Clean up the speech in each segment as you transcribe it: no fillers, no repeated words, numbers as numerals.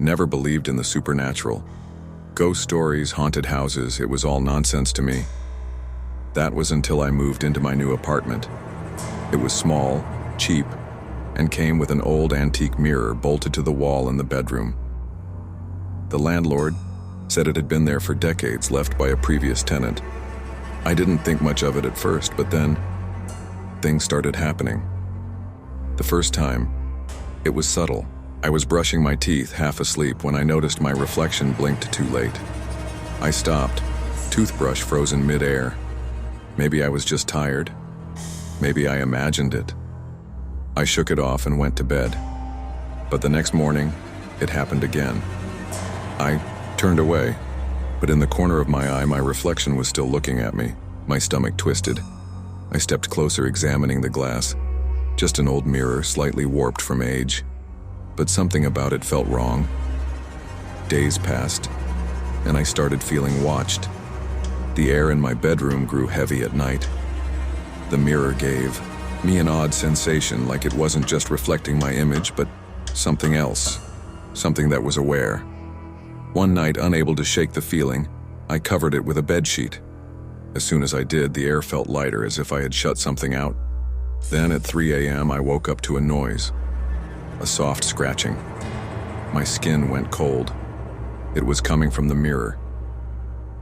Never believed in the supernatural. Ghost stories, haunted houses, it was all nonsense to me. That was until I moved into my new apartment. It was small, cheap, and came with an old antique mirror bolted to the wall in the bedroom. The landlord said it had been there for decades, left by a previous tenant. I didn't think much of it at first, but then things started happening. The first time, it was subtle. I was brushing my teeth, half asleep, when I noticed my reflection blinked too late. I stopped, toothbrush frozen mid-air. Maybe I was just tired. Maybe I imagined it. I shook it off and went to bed. But the next morning, it happened again. I turned away, but in the corner of my eye, my reflection was still looking at me. My stomach twisted. I stepped closer, examining the glass. Just an old mirror, slightly warped from age. But something about it felt wrong. Days passed, and I started feeling watched. The air in my bedroom grew heavy at night. The mirror gave me an odd sensation, like it wasn't just reflecting my image, but something else, something that was aware. One night, unable to shake the feeling, I covered it with a bedsheet. As soon as I did, the air felt lighter, as if I had shut something out. Then at 3 a.m., I woke up to a noise. A soft scratching. My skin went cold. It was coming from the mirror.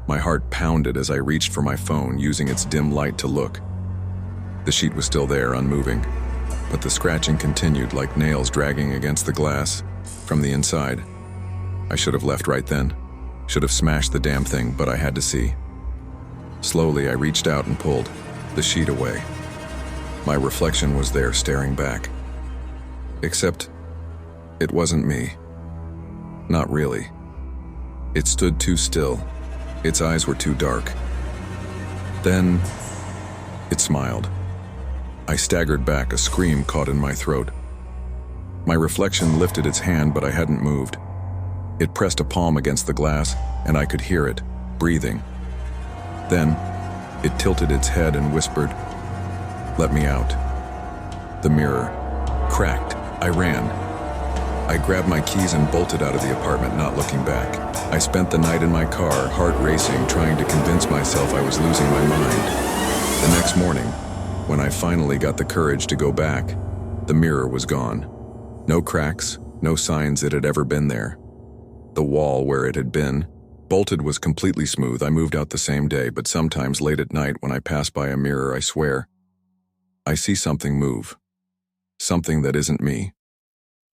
My heart pounded as I reached for my phone, using its dim light to look. The sheet was still there, unmoving, but the scratching continued, like nails dragging against the glass from the inside. I should have left right then. Should have smashed the damn thing, but I had to see. Slowly, I reached out and pulled the sheet away. My reflection was there, staring back. Except, it wasn't me. Not really. It stood too still. Its eyes were too dark. Then, it smiled. I staggered back, a scream caught in my throat. My reflection lifted its hand, but I hadn't moved. It pressed a palm against the glass, and I could hear it, breathing. Then, it tilted its head and whispered, "Let me out." The mirror cracked. I ran. I grabbed my keys and bolted out of the apartment, not looking back. I spent the night in my car, heart racing, trying to convince myself I was losing my mind. The next morning, when I finally got the courage to go back, the mirror was gone. No cracks, no signs it had ever been there. The wall where it had been, bolted, was completely smooth. I moved out the same day, but sometimes late at night when I pass by a mirror, I swear, I see something move. Something that isn't me.